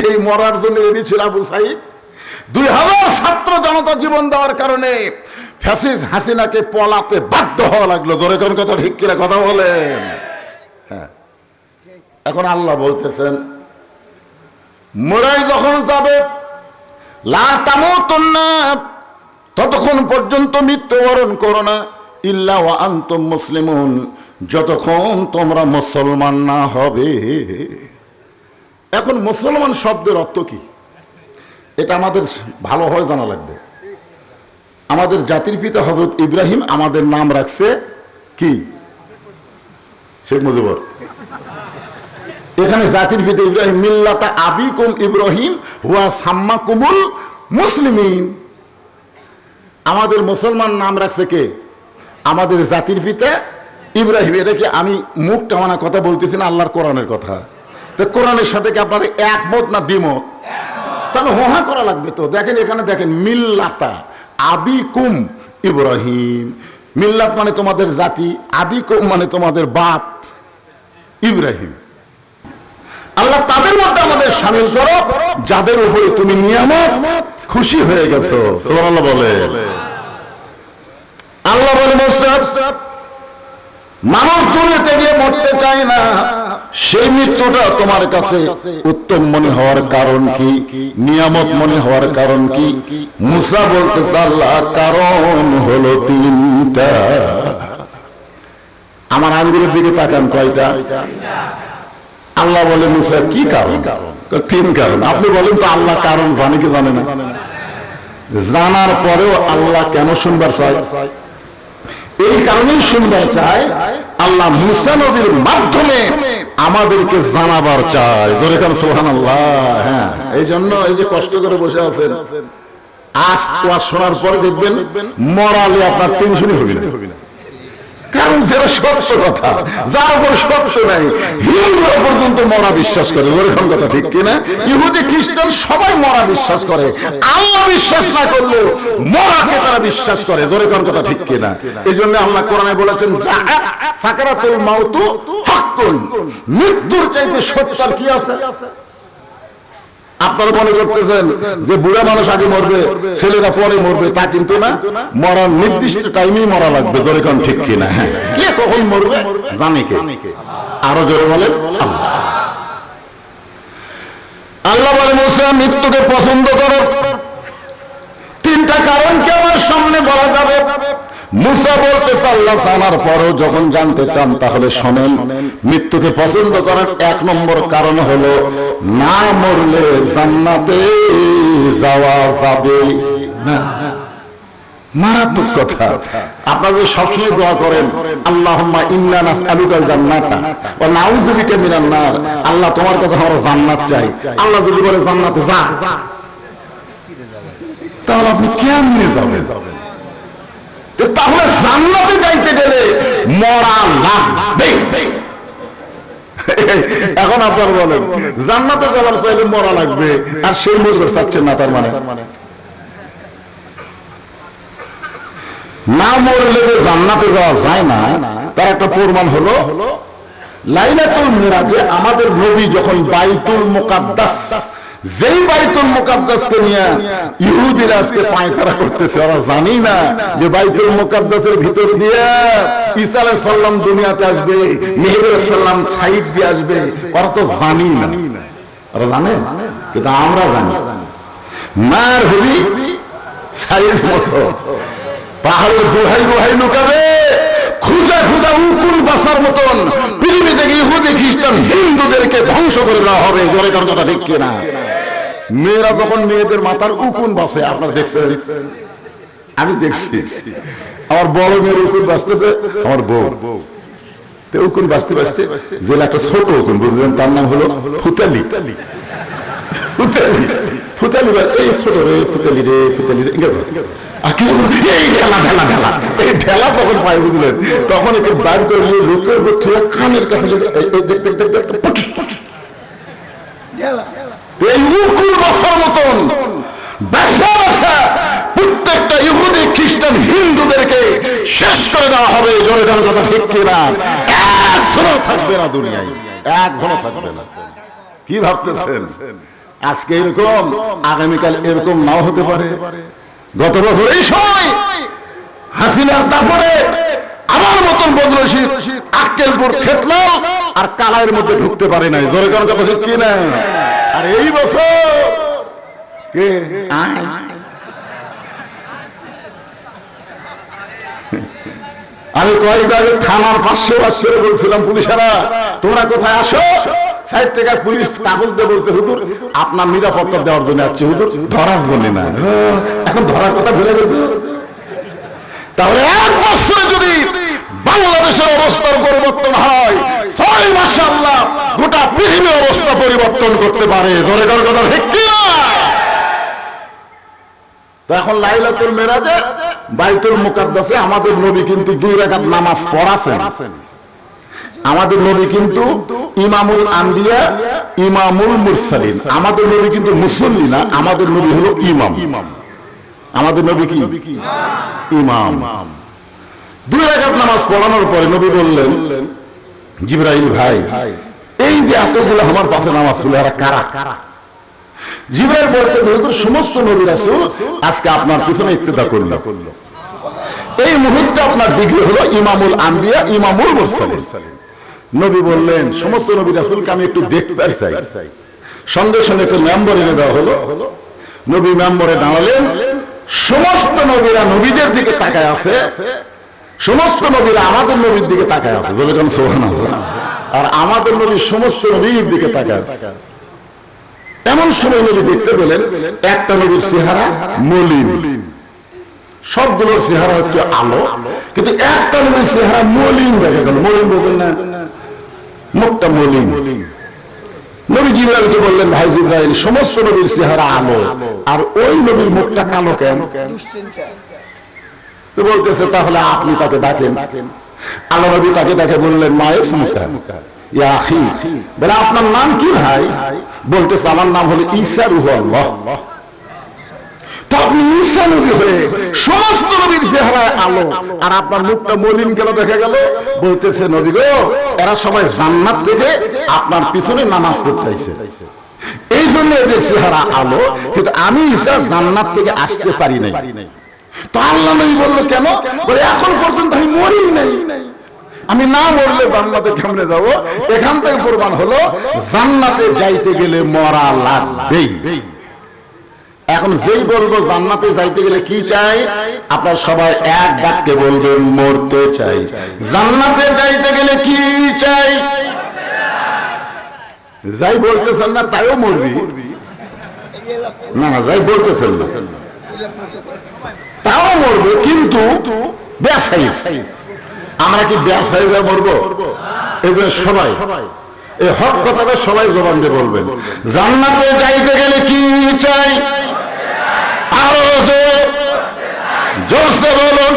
এই মরার জন্য এরই ছিল আবু সাইদ। 2000 ছাত্র জনতা জীবন দেওয়ার কারণে ফ্যাসিস্ট হাসিনাকে পলাতে বাধ্য হওয়া লাগলো। জোরে কোন কথা ঠিক কিনা কথা বলেন? হ্যাঁ, এখন আল্লাহ বলতেছেন মরাই যখন যাবে লা তামুতুন্না, ততক্ষণ পর্যন্ত মৃত্যুবরণ করো না, ইল্লা ওয়া আনতুম মুসলিমুন, যতক্ষণ তোমরা মুসলমান না হবে। এখন মুসলমান শব্দের অর্থ কি এটা আমাদের ভালোভাবে জানা লাগবে। আমাদের জাতির পিতা হযরত ইব্রাহিম আমাদের নাম রাখছে কি? শেখ মুজিবুর। এখানে জাতির পিতা ইব্রাহিম, মিল্লাতা আবিকুম ইব্রাহিম ওয়া সাম্মাকুমুল মুসলিমিন। আমাদের মুসলমান নাম রাখছে কে? আমাদের জাতির পিতা ইব্রাহিম। এটা কি আমি মুখ টানা কথা বলতেছি না, আল্লাহর কোরআনের কথা। তো কোরআনের সাথে কি আপনার একমত না দ্বিমত? তাহলে হোহা করা লাগবে তো। দেখেন এখানে দেখেন, মিল্লাতা আবিকুম ইব্রাহিম। মিল্লাত মানে তোমাদের জাতি, আবিকুম মানে তোমাদের বাপ ইব্রাহিম। আল্লাহ তাদের মধ্যে আমাদের শামিল করো যাদের উপরে তুমি নিয়ামত খুশি হয়ে গেছো। সুবহানাল্লাহ বলে। আল্লাহ বলে মানুষ দুনিয়াতে গিয়ে মরতে চায় না, সেই মৃত্যুটা তোমার কাছে উত্তম মনে হওয়ার কারণ কি? নিয়ামত মনে হওয়ার কারণ কি? মুসা বলতেছে আল্লাহ কারণ হলো তিনটা। আমার আঙ্গুলের দিকে তাকান, কয়টা? আল্লাহ বলে মুসা কি কারণ? তিন কারণ। আপনি বলেন তো আল্লাহ কারণ জানে কি জানে না? জানার পরেও আল্লাহ কেন শুনবার চায়? এই কারণেই শুনবার চায়, আল্লাহ মুসা নবীর মাধ্যমে আমাদেরকে জানাবার চায়। জোরে কান সুবহানাল্লাহ। হ্যাঁ, এই জন্য এই যে কষ্ট করে বসে আছেন, আজ ওয়াজ শোনার পরে দেখবেন মরালে আপনার টেনশনই হবে না। কারণ যেটা সত্য কথা, যার উপর সত্য নাই, হিন্দুরা পর্যন্ত মরা বিশ্বাস করে। ওরকম কথা ঠিক কিনা? ইহুদি খ্রিস্টান সবাই মরা বিশ্বাস করে, আল্লাহ বিশ্বাস না করলেও মরাকে তারা বিশ্বাস করে। ওরকম কথা ঠিক কিনা? এই জন্য আল্লাহ কোরআনে বলেছেন সাকারাতুল মাউতু হাক্কুন, মৃত্যুর চাইতে সত্য আর কি আছে? আপনারা মনে করতেছেন যে বুড়া মানুষ আগে মরবে, ছেলেরা পরে মরবে, তা কিন্তু না। মরার নির্দিষ্ট টাইমেই মরা লাগবে। জোরে কোন ঠিক কিনা? হ্যাঁ, কে কখন মরবে জানে কে? আরো জোরে বলেন আল্লাহ বলে মুসা মৃত্যুকে পছন্দ করো। তিনটা কারণ কি আমার সামনে বলা যাবে? মুসা বলতেছে আল্লাহ জানার পরও যখন জানতে চান তাহলে শোনেন। মৃত্যুকে পছন্দ করার এক নম্বর কারণ হলো না মরলে জান্নাতে যাওয়া যাবে না। মারাত্মক কথা। আপনারা সবসময় দোয়া করেন আল্লাহুম্মা ইন্না নাসআলুকাল জান্নাতা ওয়া নাউযু বিকা মিনান নার। আল্লাহ তোমার কাছে আমরা জান্নাত চাই। আল্লাহ যদি বলে জান্নাতে যা, তাহলে আপনি কেমনে যাবেন? তাহলে জান্নাতে যাইতে গেলে মরা লাগবে। এখন আপনারা বলেন জান্নাতে যাওয়ার চাইলে মরা লাগবে, আর সেই মরবে চাচ্ছেন না। তার মানে না মরলে যে জান্নাতে যাওয়া যায় না, তার একটা প্রমাণ হলো লাইলাতুল মিরাজে আমাদের নবী যখন বাইতুল মুকাদ্দাস, যেই বাইতুল মুকাদ্দাসকে নিয়ে ইহুদিরা আজকে পায়তারা করতেছে, ওরা জানি না যে বাইতুল মুকাদ্দাসের ভিতর দিয়ে ঈসা আলাইহিস সালাম দুনিয়াতে আসবে, মেহেদী আলাইহিস সালাম ছাইড দিয়ে আসবে। ওরা তো জানি না। ওরা জানে, কিন্তু আমরা জানি। মার হবি সাইজ মতো পাহাড়ের গুহাই গুহাই লুকাবে, খুঁজা খুঁজা উকুন বাসার মতন পৃথিবী থেকে ইহুদি খ্রিস্টান হিন্দুদেরকে ধ্বংস করে দেওয়া হবে। জোরে কার কথা ঠিক কিনা? মেয়েরা যখন মেয়েদের মাথার উকুন বাসে, আপনারা দেখছেন? আমি দেখছি আমার বড় মেয়ের উকুন বাঁচতেছে, আমার বউ উকুন বাঁচতে বাঁচতে যে একটা ছোট উকুন বুঝলেন, তার নাম হলো ফুতালি। ফুতালি ফুতালি এই ছোট রে ফুতালি রে ফুতালি রে এই ঢেলা ঢেলা ঢেলা, এই ঢেলা তখন পাই বুঝলেন, তখন একটু বাইর করে লোকের কানের কাছে দেখতে দেখতে এই উকুন বাসার মতন বাসা বাসা প্রত্যেকটা ইহুদি খ্রিস্টান হিন্দুদেরকে শেষ করে দেওয়া হবে। জোরে জোরে কথা ঠিক কিনা? একজনও থাকবে না দুনিয়ায়, একজনও থাকবে না। কি ভাবতেছেন আজকে এরকম, আগামীকাল এরকম নাও হতে পারে? গত বছর এই সময় হাসিনার তারপরে আমার মতন বদরশীল আক্কেলপুর খেতলাম আর কালাইয়ের মধ্যে ঢুকতে পারে নাই। জোরে কোন কথা ঠিক কিনা? আর এই বছর কে আমি কয়েকদিন আগে থানার পাশে করে বলছিলাম, পুলিশেরা তোমরা কোথায় আসো? সাইড থেকে পুলিশ কাগজ দিয়ে বলছে, হুজুর আপনার নিরাপত্তা দেওয়ার জন্য আসছে, হুজুর ধরার জন্য না। এখন ধরার কথা ভুলে গেছে। তাহলে এক বছরে যদি বাংলাদেশের অবস্থার পরিবর্তন হয়, 6 মাসে আল্লাহ গোটা পৃথিবীর অবস্থা পরিবর্তন করতে পারে। ধরে করার কথা ঠিক কি না? তো এখন লাইলাতুল মেরাজে বাইতুল মুকাদ্দাসে আমাদের নবী কিন্তু 2 রাকাত নামাজ পড়াছেন। আমাদের নবী কিন্তু ইমামুল আম্বিয়া ইমামুল মুরসালিন। আমাদের নবী কিন্তু মুসল্লি না, আমাদের নবী হলো ইমাম। আমাদের নবী কি? ইমাম। 2 রাকাত নামাজ পড়ানোর পরে নবী বললেন, জিবরাইল ভাই, এই যে এতগুলো আমার পাশে নামাজ পড়লো এরা কারা? জিবরাইল বলতে হুজুর সমস্ত নবী রাসূল আজকে আপনার পিছনে ইক্তেদা করলো। এই মুহূর্তে আপনার ডিগ্রি হলো ইমামুল আম্বিয়া ইমামুল মুরসালিন। নবী বললেন, সমস্ত নবী রাসূলকে আমি একটু দেখতে চাই। সঙ্গে সঙ্গে একটা মেম্বার এনে দেওয়া হলো। নবী মেম্বারে দাঁড়ালেন। সমস্ত নবীরা নবীদের দিকে তাকায় আছে, সমস্ত নবীরা আমাদের নবীর দিকে তাকায় আছে। বলেন সুবহানাল্লাহ। আর আমাদের নবী সমস্ত নবীর দিকে তাকায় আছে। এমন সময় নবী দেখতে পেলেন একটা নবীর চেহারা মলিন, সবগুলোর চেহারা হচ্ছে আলো, কিন্তু একটা নবীর চেহারা মলিন দেখা গেল। মলিন বলবেন না, মুখটা মলিন। নবী জিবরাইলকে বললেন, ভাই জিবরাইল, সমস্ত নবীর চেহারা আলো আর ওই নবীর মুখটা কালো কেন? তো বলতেছে, তাহলে আপনি তাকে ডাকেন। আল্লাহ নবী তাকে ডাকে বললেন, মায়ের মুখা ইয়া আখি, বলে আপনার নাম কি ভাই? বলতেছে, আমার নাম হলো ঈসা রূহুল্লাহ। তো আপনি ঈসা নবী হয়ে সমস্ত নবীর চেহারায় আলো আর আপনার মুখটা মলিন কেন দেখা গেল? বলতেছে, নবী গো, এরা সবাই জান্নাত থেকে আপনার পিছনে নামাজ পড়তে আসে, এই জন্য এদের চেহারা আলো, কিন্তু আমি ঈসা জান্নাত থেকে আসতে পারি নাই। তো আল্লাহ নবী বললো, কেন? বলে এখন পর্যন্ত আমি মরি নাই, আমি না মরলে জান্নাতে কেমনে যাব? এখান থেকে প্রমাণ হলো জান্নাতে যাইতে গেলে মরা লাগবেই। এখন যেই বলবো জান্নাতে যাইতে গেলে কি চাই, আপনারা সবাই এক বাক্যে বলবেন, মরতে চাই। জান্নাতে যাইতে গেলে কি চাই? যাই বলতেছেন না তাইও মরবি না, যাই বলতেছেন না তাও মরবে, কিন্তু আমরা কি ব্যবসায়ী মরবো? এই জন্য সবাই এই হক কথাটা সবাই জবান দিয়ে বলবেন। জান্নাতে যাইতে গেলে কি চাই? আরো জোরসে বলুন।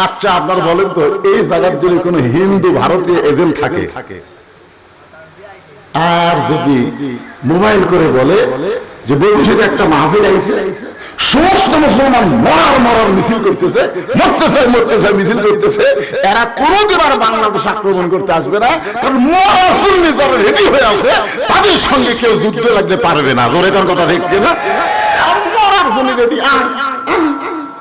আচ্ছা আপনার বলেন তো, এই জায়গার যদি কোনো হিন্দু ভারতীয় এজেন্ট থাকে আর যদি মোবাইল করে বলে যে বৈশাখে একটা মাহফিল আইছে, সমস্ত মুসলমান মরার মিছিল করতেছে, মরতে চাই মিছিল করতেছে, এরা কোনোদিন আর বাংলাদেশ আক্রমণ করতে আসবে না, কারণ মরার সুন্নি যারা রেডি হয়ে আছে তাদের সঙ্গে কেউ যুদ্ধ লাগতে পারবে না। জোরে কোন কথা ঠিক কিনা? মরার জন্য রেডি।